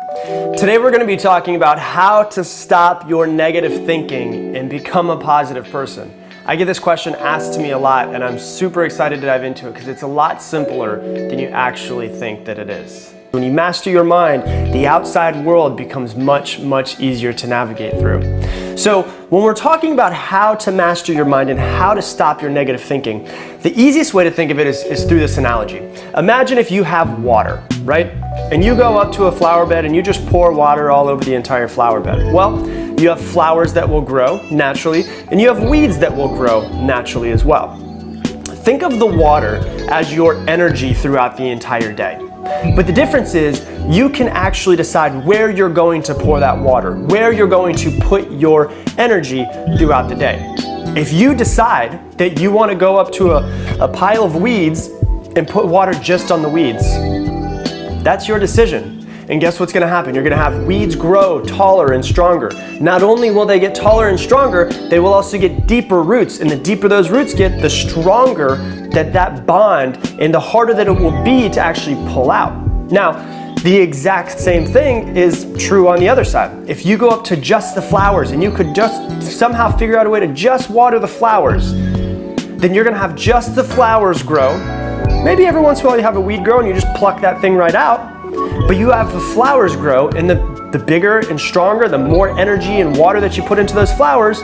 Today we're going to be talking about how to stop your negative thinking and become a positive person. I get this question asked to me a lot, and I'm super excited to dive into it because it's a lot simpler than you actually think that it is. When you master your mind, the outside world becomes much, much easier to navigate through. So when we're talking about how to master your mind and how to stop your negative thinking, the easiest way to think of it is through this analogy. Imagine if you have water, right? And you go up to a flower bed and you just pour water all over the entire flower bed. Well, you have flowers that will grow naturally, and you have weeds that will grow naturally as well. Think of the water as your energy throughout the entire day. But the difference is you can actually decide where you're going to pour that water, where you're going to put your energy throughout the day. If you decide that you want to go up to a pile of weeds and put water just on the weeds, that's your decision. And guess what's going to happen? You're going to have weeds grow taller and stronger. Not only will they get taller and stronger, they will also get deeper roots. And the deeper those roots get, the stronger that bond and the harder that it will be to actually pull out. Now, the exact same thing is true on the other side. If you go up to just the flowers and you could just somehow figure out a way to just water the flowers, then you're going to have just the flowers grow. Maybe every once in a while you have a weed grow and you just pluck that thing right out. But you have the flowers grow, and the bigger and stronger, the more energy and water that you put into those flowers,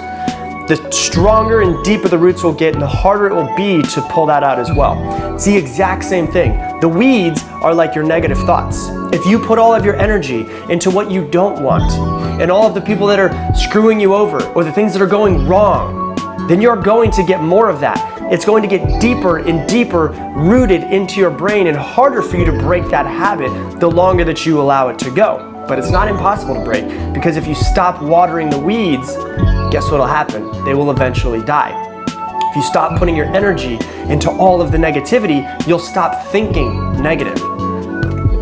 the stronger and deeper the roots will get, and the harder it will be to pull that out as well. It's the exact same thing. The weeds are like your negative thoughts. If you put all of your energy into what you don't want, and all of the people that are screwing you over, or the things that are going wrong, then you're going to get more of that. It's going to get deeper and deeper rooted into your brain, and harder for you to break that habit the longer that you allow it to go. But it's not impossible to break, because if you stop watering the weeds, guess what'll happen? They will eventually die. If you stop putting your energy into all of the negativity, you'll stop thinking negative.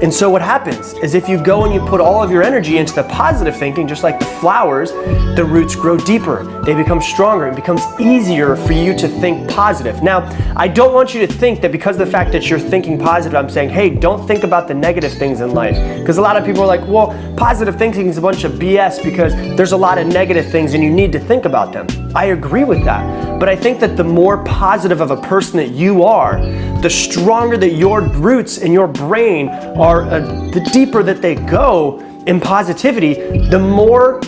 And so what happens is if you go and you put all of your energy into the positive thinking, just like the flowers, the roots grow deeper, they become stronger, it becomes easier for you to think positive. Now, I don't want you to think that because of the fact that you're thinking positive, I'm saying, hey, don't think about the negative things in life. Because a lot of people are like, well, positive thinking is a bunch of BS because there's a lot of negative things and you need to think about them. I agree with that. But I think that the more positive of a person that you are, the stronger that your roots and your brain are, the deeper that they go in positivity, the more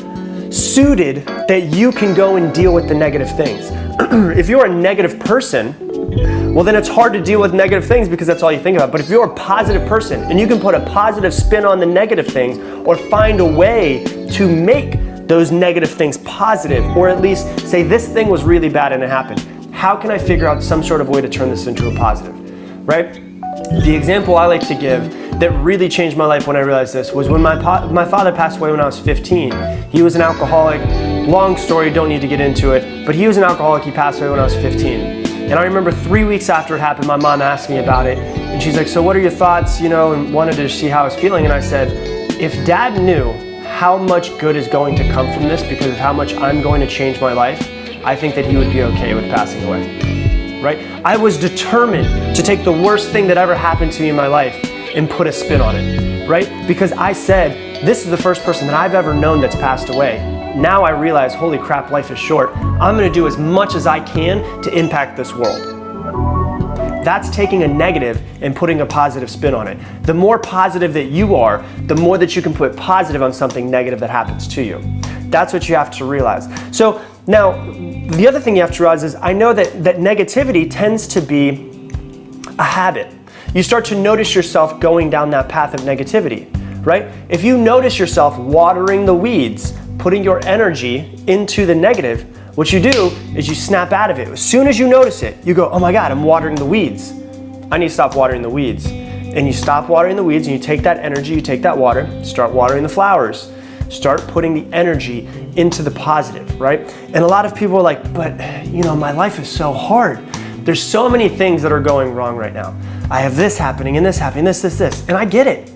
suited that you can go and deal with the negative things. If you're a negative person, well, then it's hard to deal with negative things because that's all you think about. But if you're a positive person and you can put a positive spin on the negative things, or find a way to make those negative things positive, or at least say this thing was really bad and it happened, how can I figure out some sort of way to turn this into a positive, right? The example I like to give that really changed my life when I realized this was when my father passed away when I was 15. He was an alcoholic. Long story, don't need to get into it, but he was an alcoholic. He passed away when I was 15. And I remember 3 weeks after it happened, my mom asked me about it, and she's like, so what are your thoughts, and wanted to see how I was feeling. And I said, if Dad knew how much good is going to come from this because of how much I'm going to change my life, I think that he would be okay with passing away, right? I was determined to take the worst thing that ever happened to me in my life and put a spin on it, right? Because I said, this is the first person that I've ever known that's passed away. Now I realize, holy crap, life is short. I'm gonna do as much as I can to impact this world. That's taking a negative and putting a positive spin on it. The more positive that you are, the more that you can put positive on something negative that happens to you. That's what you have to realize. So now, the other thing you have to realize is I know that negativity tends to be a habit. You start to notice yourself going down that path of negativity, right? If you notice yourself watering the weeds, putting your energy into the negative, what you do is you snap out of it. As soon as you notice it, you go, oh my God, I'm watering the weeds. I need to stop watering the weeds. And you stop watering the weeds and you take that energy, you take that water, start watering the flowers. Start putting the energy into the positive, right? And a lot of people are like, but my life is so hard. There's so many things that are going wrong right now. I have this happening and this happening, this. And I get it,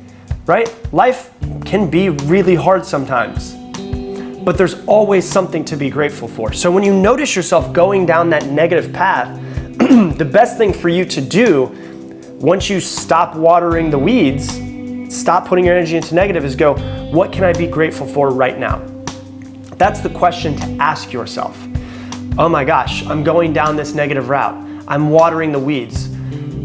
right? Life can be really hard sometimes. But there's always something to be grateful for. So when you notice yourself going down that negative path, the best thing for you to do once you stop watering the weeds stop putting your energy into negative is go, what can I be grateful for right now? That's the question to ask yourself. Oh my gosh, I'm going down this negative route. I'm watering the weeds.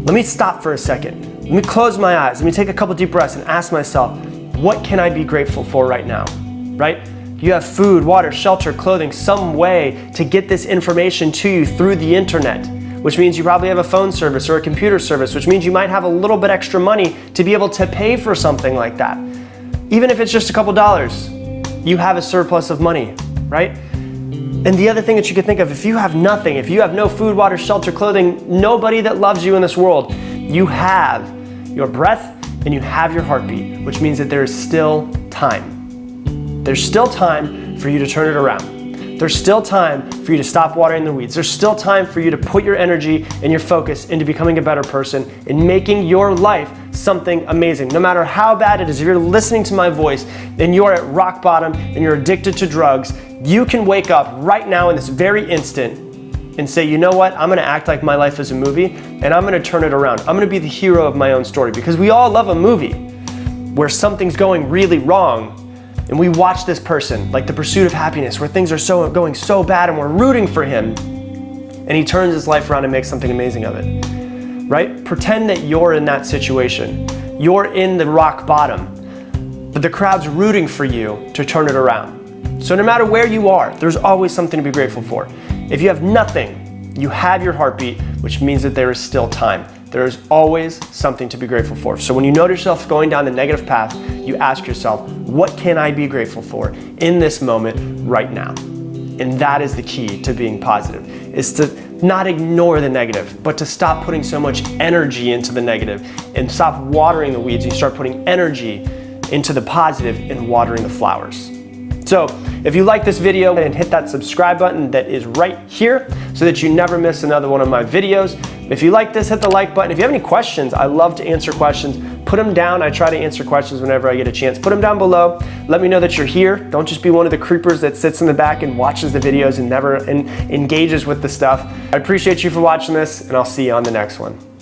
Let me stop for a second. Let me close my eyes. Let me take a couple deep breaths and ask myself, what can I be grateful for right now? Right? You have food, water, shelter, clothing, some way to get this information to you through the internet, which means you probably have a phone service or a computer service, which means you might have a little bit extra money to be able to pay for something like that. Even if it's just a couple dollars, you have a surplus of money, right? And the other thing that you can think of, if you have nothing, if you have no food, water, shelter, clothing, nobody that loves you in this world, you have your breath and you have your heartbeat, which means that there is still time. There's still time for you to turn it around. There's still time for you to stop watering the weeds. There's still time for you to put your energy and your focus into becoming a better person and making your life something amazing. No matter how bad it is, if you're listening to my voice and you're at rock bottom and you're addicted to drugs, you can wake up right now in this very instant and say, you know what, I'm gonna act like my life is a movie and I'm gonna turn it around. I'm gonna be the hero of my own story, because we all love a movie where something's going really wrong and we watch this person, like The Pursuit of Happiness, where things are going so bad and we're rooting for him, and he turns his life around and makes something amazing of it, right? Pretend that you're in that situation. You're in the rock bottom, but the crowd's rooting for you to turn it around. So no matter where you are, there's always something to be grateful for. If you have nothing, you have your heartbeat, which means that there is still time. There is always something to be grateful for. So when you notice yourself going down the negative path, you ask yourself, what can I be grateful for in this moment right now? And that is the key to being positive, is to not ignore the negative, but to stop putting so much energy into the negative and stop watering the weeds. You start putting energy into the positive and watering the flowers. So if you like this video, and hit that subscribe button that is right here so that you never miss another one of my videos. If you like this, hit the like button. If you have any questions, I love to answer questions. Put them down. I try to answer questions whenever I get a chance. Put them down below. Let me know that you're here. Don't just be one of the creepers that sits in the back and watches the videos and never engages with the stuff. I appreciate you for watching this, and I'll see you on the next one.